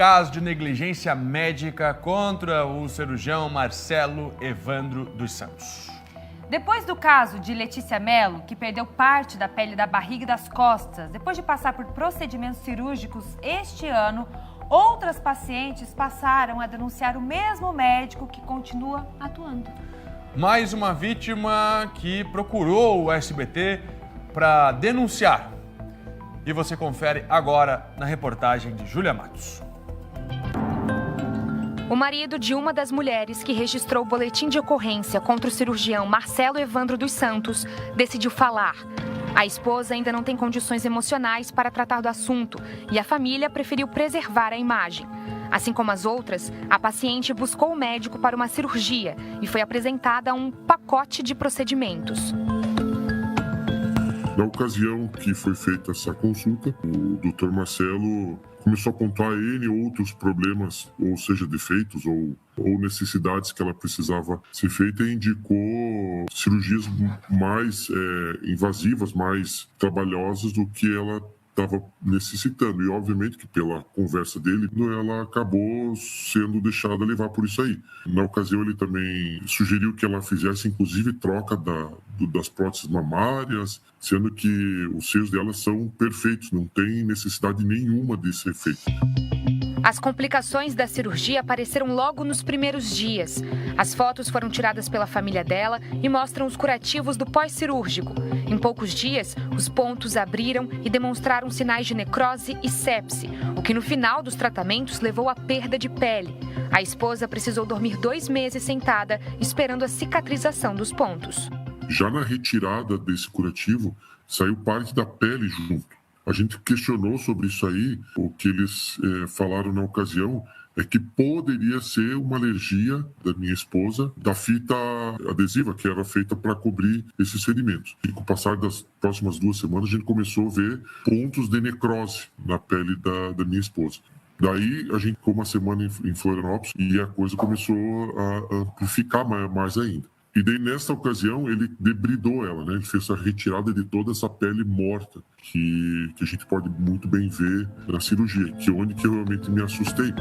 Caso de negligência médica contra o cirurgião Marcelo Evandro dos Santos. Depois do caso de Letícia Mello, que perdeu parte da pele da barriga e das costas, depois de passar por procedimentos cirúrgicos este ano, outras pacientes passaram a denunciar o mesmo médico que continua atuando. Mais uma vítima que procurou o SBT para denunciar. E você confere agora na reportagem de Júlia Matos. O marido de uma das mulheres que registrou o boletim de ocorrência contra o cirurgião Marcelo Evandro dos Santos decidiu falar. A esposa ainda não tem condições emocionais para tratar do assunto e a família preferiu preservar a imagem. Assim como as outras, a paciente buscou o médico para uma cirurgia e foi apresentada a um pacote de procedimentos. Na ocasião que foi feita essa consulta, o Dr. Marcelo começou a apontar N outros problemas, ou seja, defeitos ou necessidades que ela precisava ser feita e indicou cirurgias mais invasivas, mais trabalhosas do que ela estava necessitando. E obviamente que pela conversa dele, ela acabou sendo deixada levar por isso aí. Na ocasião ele também sugeriu que ela fizesse inclusive troca das próteses mamárias, sendo que os seios dela são perfeitos, não tem necessidade nenhuma desse efeito. As complicações da cirurgia apareceram logo nos primeiros dias. As fotos foram tiradas pela família dela e mostram os curativos do pós-cirúrgico. Em poucos dias, os pontos abriram e demonstraram sinais de necrose e sepse, o que no final dos tratamentos levou à perda de pele. A esposa precisou dormir 2 meses sentada, esperando a cicatrização dos pontos. Já na retirada desse curativo, saiu parte da pele junto. A gente questionou sobre isso aí. O que eles falaram na ocasião é que poderia ser uma alergia da minha esposa da fita adesiva que era feita para cobrir esses ferimentos. E com o passar das próximas 2 semanas, a gente começou a ver pontos de necrose na pele da minha esposa. Daí a gente ficou uma semana em Florianópolis e a coisa começou a amplificar mais ainda. E daí, nessa ocasião, ele debridou ela, né? Ele fez a retirada de toda essa pele morta, que a gente pode muito bem ver na cirurgia, que é onde que eu realmente me assustei.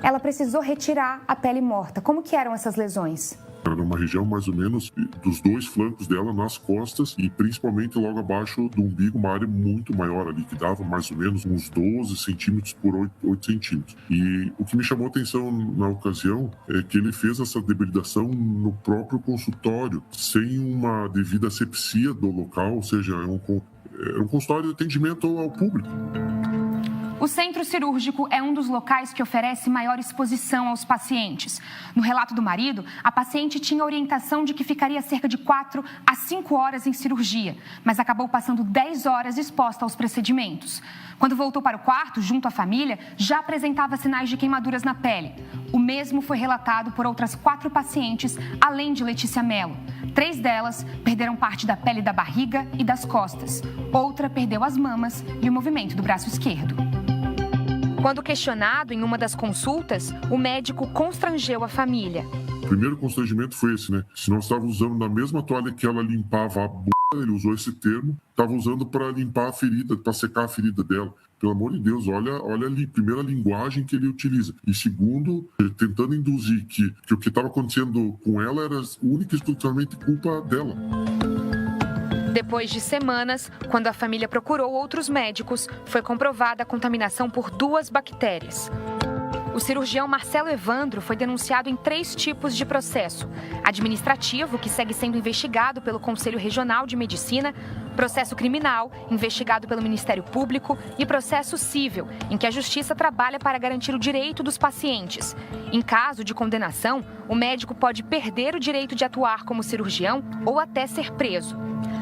Ela precisou retirar a pele morta. Como que eram essas lesões? Era uma região mais ou menos dos 2 flancos dela, nas costas e principalmente logo abaixo do umbigo, uma área muito maior ali, que dava mais ou menos uns 12 centímetros por 8 centímetros. E o que me chamou a atenção na ocasião é que ele fez essa debridação no próprio consultório, sem uma devida asepsia do local, ou seja, é um consultório de atendimento ao público. O centro cirúrgico é um dos locais que oferece maior exposição aos pacientes. No relato do marido, a paciente tinha orientação de que ficaria cerca de 4 a 5 horas em cirurgia, mas acabou passando 10 horas exposta aos procedimentos. Quando voltou para o quarto, junto à família, já apresentava sinais de queimaduras na pele. O mesmo foi relatado por outras 4 pacientes, além de Letícia Mello. 3 delas perderam parte da pele da barriga e das costas. Outra perdeu as mamas e o movimento do braço esquerdo. Quando questionado em uma das consultas, o médico constrangeu a família. O primeiro constrangimento foi esse, né? Se nós estávamos usando na mesma toalha que ela limpava a b****, ele usou esse termo, estava usando para limpar a ferida, para secar a ferida dela. Pelo amor de Deus, olha ali, primeiro a linguagem que ele utiliza. E segundo, tentando induzir que o que estava acontecendo com ela era única e exclusivamente culpa dela. Depois de semanas, quando a família procurou outros médicos, foi comprovada a contaminação por 2 bactérias. O cirurgião Marcelo Evandro foi denunciado em 3 tipos de processo: administrativo, que segue sendo investigado pelo Conselho Regional de Medicina, processo criminal, investigado pelo Ministério Público, e processo civil, em que a Justiça trabalha para garantir o direito dos pacientes. Em caso de condenação, o médico pode perder o direito de atuar como cirurgião ou até ser preso.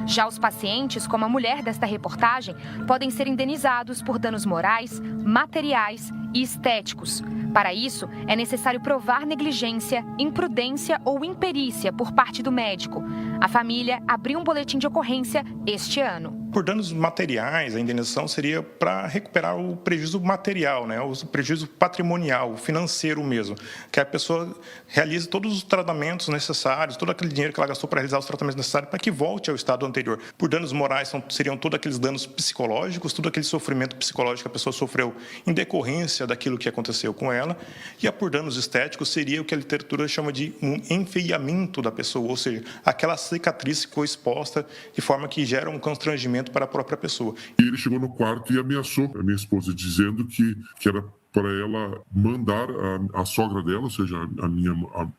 Já os pacientes, como a mulher desta reportagem, podem ser indenizados por danos morais, materiais e estéticos. Para isso, é necessário provar negligência, imprudência ou imperícia por parte do médico. A família abriu um boletim de ocorrência este ano. Por danos materiais, a indenização seria para recuperar o prejuízo material, né? O prejuízo patrimonial, financeiro mesmo, que a pessoa realize todos os tratamentos necessários, todo aquele dinheiro que ela gastou para realizar os tratamentos necessários para que volte ao estado anterior. Por danos morais, seriam todos aqueles danos psicológicos, todo aquele sofrimento psicológico que a pessoa sofreu em decorrência daquilo que aconteceu com ela. E por danos estéticos seria o que a literatura chama de um enfeiamento da pessoa, ou seja, aquela cicatriz ficou exposta de forma que gera um constrangimento para a própria pessoa. E ele chegou no quarto e ameaçou a minha esposa, dizendo que era para ela mandar a sogra dela, ou seja,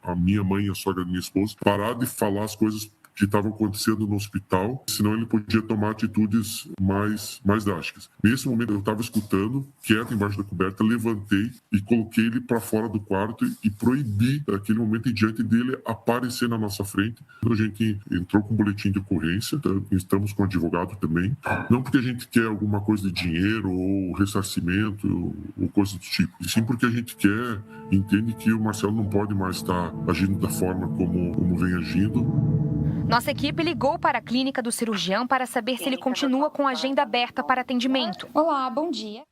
a minha mãe e a sogra da minha esposa, parar de falar as coisas que estavam acontecendo no hospital, senão ele podia tomar atitudes mais drásticas. Nesse momento eu estava escutando, quieto embaixo da coberta, levantei e coloquei ele para fora do quarto e proibi, naquele momento em diante dele, aparecer na nossa frente. A gente entrou com um boletim de ocorrência, estamos com advogado também, não porque a gente quer alguma coisa de dinheiro ou ressarcimento ou coisa do tipo, e sim porque a gente quer, entende que o Marcelo não pode mais estar agindo da forma como vem agindo. Nossa equipe ligou para a clínica do cirurgião para saber se ele continua com a agenda aberta para atendimento. Olá, bom dia.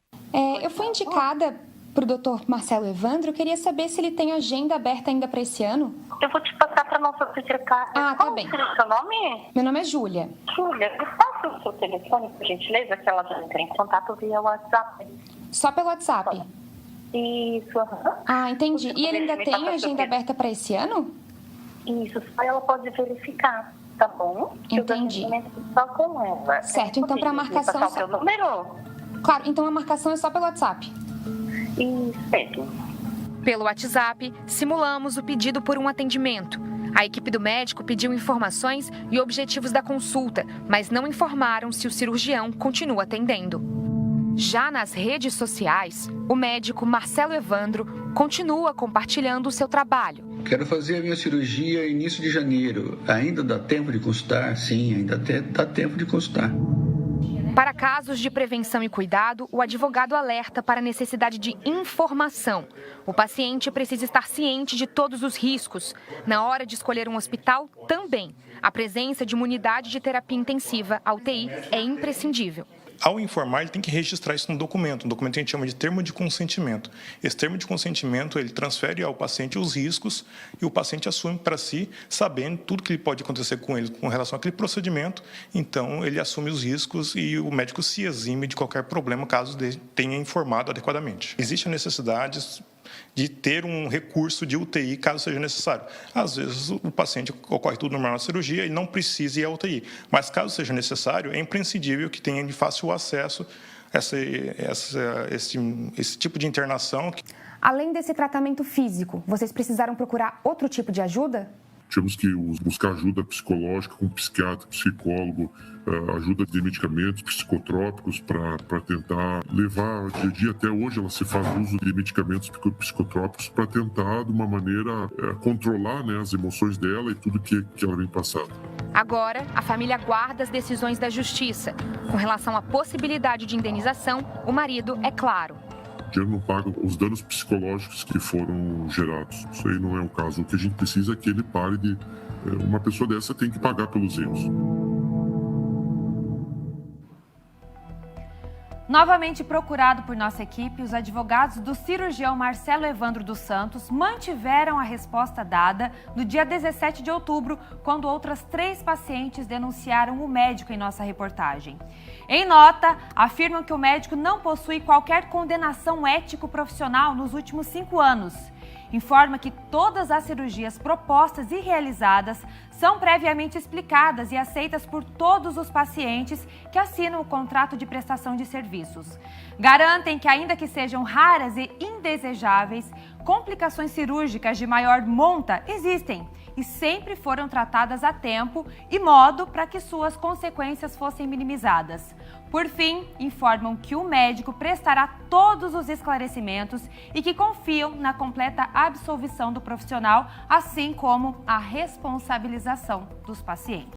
Eu fui indicada para o Dr. Marcelo Evandro. Eu queria saber se ele tem agenda aberta ainda para esse ano. Eu vou te passar para a nossa secretária. Tá bem. Qual é o seu nome? Meu nome é Júlia. Júlia, me passa o seu telefone, por gentileza, que ela já entra em contato via WhatsApp. Só pelo WhatsApp? Isso. Entendi. E ele ainda tem agenda aberta para esse ano? Isso, só ela pode verificar, tá bom? Entendi. Só com ela. Certo, então para a marcação... Passar o seu número? Claro, então a marcação é só pelo WhatsApp. Isso. Pelo WhatsApp, simulamos o pedido por um atendimento. A equipe do médico pediu informações e objetivos da consulta, mas não informaram se o cirurgião continua atendendo. Já nas redes sociais, o médico Marcelo Evandro continua compartilhando o seu trabalho. Quero fazer a minha cirurgia início de janeiro. Ainda dá tempo de consultar? Sim, ainda dá tempo de consultar. Para casos de prevenção e cuidado, o advogado alerta para a necessidade de informação. O paciente precisa estar ciente de todos os riscos. Na hora de escolher um hospital, também. A presença de uma unidade de terapia intensiva, a UTI, é imprescindível. Ao informar, ele tem que registrar isso no documento. Um documento que a gente chama de termo de consentimento. Esse termo de consentimento, ele transfere ao paciente os riscos e o paciente assume para si, sabendo tudo que pode acontecer com ele com relação àquele procedimento. Então, ele assume os riscos e o médico se exime de qualquer problema caso tenha informado adequadamente. Existe a necessidade de ter um recurso de UTI caso seja necessário. Às vezes o paciente ocorre tudo normal na cirurgia e não precisa ir à UTI, mas caso seja necessário, é imprescindível que tenha de fácil acesso a esse tipo de internação. Além desse tratamento físico, vocês precisaram procurar outro tipo de ajuda? Tivemos que buscar ajuda psicológica com psiquiatra, psicólogo, ajuda de medicamentos psicotrópicos para tentar levar dia a dia. Até hoje ela se faz uso de medicamentos psicotrópicos para tentar, de uma maneira, controlar, né, as emoções dela e tudo que ela vem passando. Agora, a família aguarda as decisões da justiça. Com relação à possibilidade de indenização, o marido é claro. O dinheiro não paga os danos psicológicos que foram gerados. Isso aí não é o caso. O que a gente precisa é que ele pare de... Uma pessoa dessa tem que pagar pelos erros. Novamente procurado por nossa equipe, os advogados do cirurgião Marcelo Evandro dos Santos mantiveram a resposta dada no dia 17 de outubro, quando outras 3 pacientes denunciaram o médico em nossa reportagem. Em nota, afirmam que o médico não possui qualquer condenação ético-profissional nos últimos 5 anos. Informa que todas as cirurgias propostas e realizadas são previamente explicadas e aceitas por todos os pacientes que assinam o contrato de prestação de serviços. Garantem que, ainda que sejam raras e indesejáveis, complicações cirúrgicas de maior monta existem e sempre foram tratadas a tempo e modo para que suas consequências fossem minimizadas. Por fim, informam que o médico prestará todos os esclarecimentos e que confiam na completa absolvição do profissional, assim como a responsabilização dos pacientes.